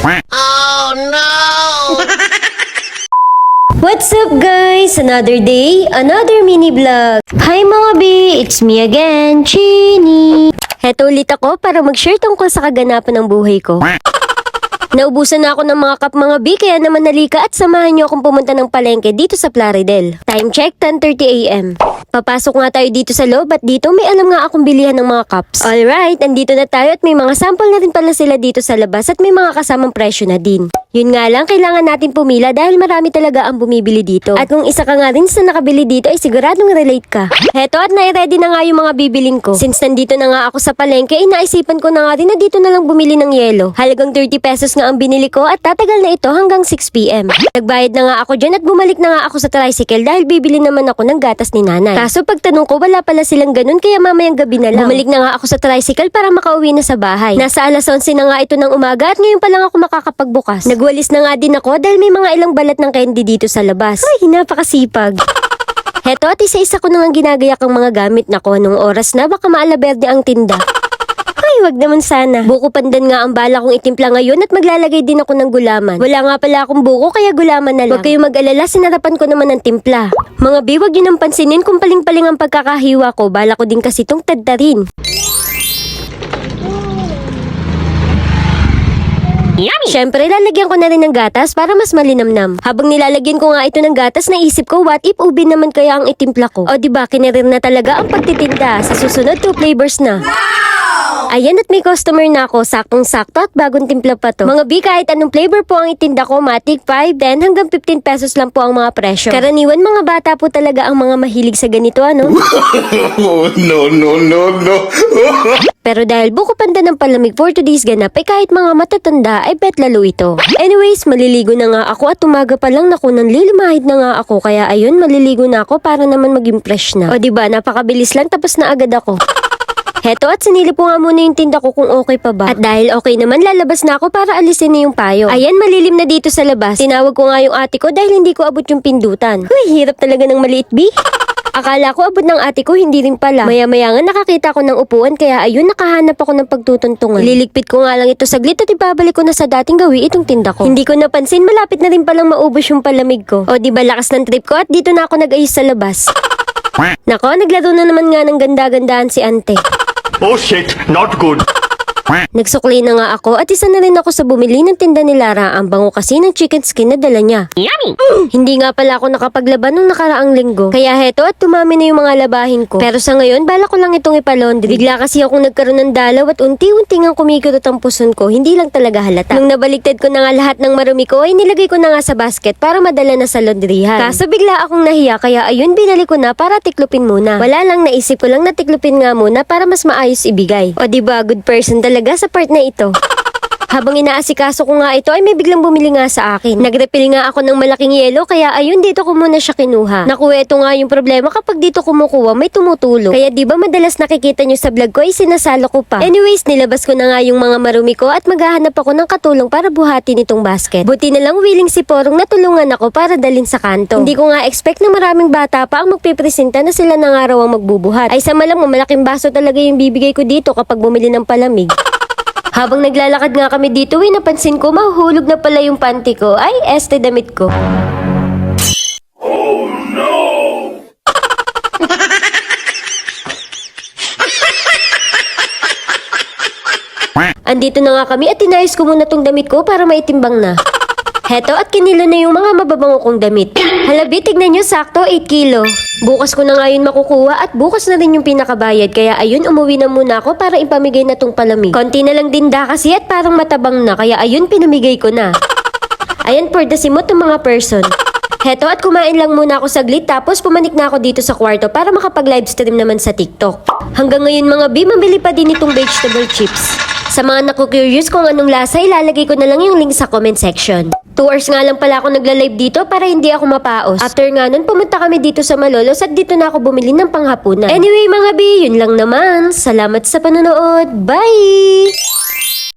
Oh no! What's up guys? Another day, another mini vlog. Hi mga B! It's me again, Chini. Heto ulit ako para mag-share tungkol sa kaganapan ng buhay ko. Naubusan na ako ng mga cup mga B, kaya naman nalika at samahan niyo akong pumunta ng palengke dito sa Plaridel. Time check, 10:30 AM. Papasok nga tayo dito sa loob at dito may alam nga akong bilihan ng mga cups. Alright, andito na tayo at may mga sample na rin pala sila dito sa labas at may mga kasamang presyo na din. Yun nga lang, kailangan natin pumila dahil marami talaga ang bumibili dito. At kung isa ka nga rin sa nakabili dito ay siguradong relate ka. Heto at nai-ready na nga yung mga bibiling ko. Since nandito na nga ako sa palengke, ay naisipan ko na nga rin na dito na lang bumili ng yelo. Halagang 30 pesos nga ang binili ko at tatagal na ito hanggang 6 PM. Nagbayad na nga ako dyan at bumalik na nga ako sa tricycle dahil bibili naman ako ng gatas ni nanay. Kaso pagtanong ko, wala pala silang ganun kaya mamayang gabi na lang. Bumalik na nga ako sa tricycle para makauwi na sa bahay. Nasa alas 11 na nga ito ng umaga at ngayon pa lang ako makakapagbukas. Nagwalis na nga din ako dahil may mga ilang balat ng candy dito sa labas. Ay, napakasipag. Heto at isa-isa ko nang ginagayak ang mga gamit na ko. Nung oras na baka maalaberde ang tinda. Ay, wag naman sana. Buko pandan nga ang bala kong itimpla ngayon at maglalagay din ako ng gulaman. Wala nga pala akong buko kaya gulaman na lang. Huwag kayong mag-alala, sinarapan ko naman ng timpla. Mga B, wag yun ang pansinin kung paling-paling ang pagkakahiwa ko. Bala ko din kasi itong tadtarin. Yummy! Siyempre, lalagyan ko na rin ng gatas para mas malinamnam. Habang nilalagyan ko nga ito ng gatas, naisip ko, what if ubi naman kaya ang itimpla ko? O diba, kinirir na talaga ang pagtitinda. Sa susunod, 2 flavors na. Ayan at may customer na ako, saktong-sakto at bagong timpla pa to. Mga B, kahit anong flavor po ang itinda ko, matik 5, 10 hanggang 15 pesos lang po ang mga presyo. Karaniwan mga bata po talaga ang mga mahilig sa ganito, ano? Oh, no, no, no, no. Pero dahil buko panda ng palamig for today's ganap, ay kahit mga matatanda ay bet lalo ito. Anyways, maliligo na nga ako at umaga pa lang naku, nanlilimahid na nga ako. Kaya ayun, maliligo na ako para naman maging fresh na. O diba, napakabilis lang tapos na agad ako. Heto at sinilip ko nga muna yung tinda ko kung okay pa ba. At dahil okay naman, lalabas na ako para alisin na yung payo. Ayan, malilim na dito sa labas. Tinawag ko nga yung ate ko dahil hindi ko abot yung pindutan. Uy, hirap talaga ng maliit, B. Akala ko abot ng ate ko, hindi rin pala. Maya-maya nga nakakita ko ng upuan kaya ayun, nakahanap ako ng pagtutuntungan. Liligpit ko nga lang ito saglit at ibabalik ko na sa dating gawi itong tinda ko. Hindi ko napansin, malapit na rin palang maubos yung palamig ko. O diba lakas ng trip ko at dito na ako nag-ayos sa labas. Nako, naglaro na naman nga ng ganda-gandaan si ante. Oh shit, not good. Nagsukli na nga ako at isa na rin ako sa bumili ng tinda ni Lara. Ang bango kasi ng chicken skin na dala niya. Yummy! Hindi nga pala ako nakapaglaban nung nakaraang linggo. Kaya heto at tumami na yung mga labahin ko. Pero sa ngayon, bala ko lang itong ipalondry. Bigla kasi akong nagkaroon ng dalaw at unti-unti nga kumikirot ang puson ko. Hindi lang talaga halata. Nung nabaliktad ko na nga lahat ng marumi ko, ay nilagay ko na nga sa basket para madala na sa laundryhan. Kaso bigla akong nahiya kaya ayun, binalik ko na para tiklupin muna. Wala lang, naisip ko lang na tiklupin nga muna para mas maayos ibigay. O diba, good person talaga sa part na ito. Habang inaasikaso ko nga ito ay may biglang bumili nga sa akin. Nag-refill nga ako ng malaking yelo kaya ayun dito ko muna siya kinuha. Naku, ito nga yung problema kapag dito kumukuha may tumutulog. Kaya di ba madalas nakikita nyo sa vlog ko ay sinasalo ko pa. Anyways, nilabas ko na nga yung mga marumi ko at maghahanap ako ng katulong para buhatin itong basket. Buti na lang willing si Porong na tulungan ako para dalhin sa kanto. Hindi ko nga expect na maraming bata pa ang magpipresenta na sila na nga raw ang magbubuhat. Ay sa malang malaking baso talaga yung bibigay ko dito kapag bumili ng palamig. Habang naglalakad nga kami dito, napansin ko mahuhulog na pala yung panty ko. Ay, este damit ko. Oh no. Andito na nga kami at tinayos ko muna tong damit ko para maitimbang na. Heto at kinilo na yung mga mababango kong damit. Halabi, tignan nyo, sakto 8 kilo. Bukas ko na nga yun makukuha at bukas na rin yung pinakabayad. Kaya ayun, umuwi na muna ako para ipamigay na tong palamig. Konti na lang din kasi at parang matabang na. Kaya ayun, pinamigay ko na. Ayan, for the simot ng mga person. Heto at kumain lang muna ako saglit tapos pumanik na ako dito sa kwarto para makapag-live stream naman sa TikTok. Hanggang ngayon mga B, mabili pa din itong vegetable chips. Sa mga naku-curious kung anong lasa, ilalagay ko na lang yung link sa comment section. 2 hours nga lang pala ako nagla-live dito para hindi ako mapaos. After nga nun, pumunta kami dito sa Malolos at dito na ako bumili ng panghapunan. Anyway mga B, yun lang naman. Salamat sa panonood. Bye!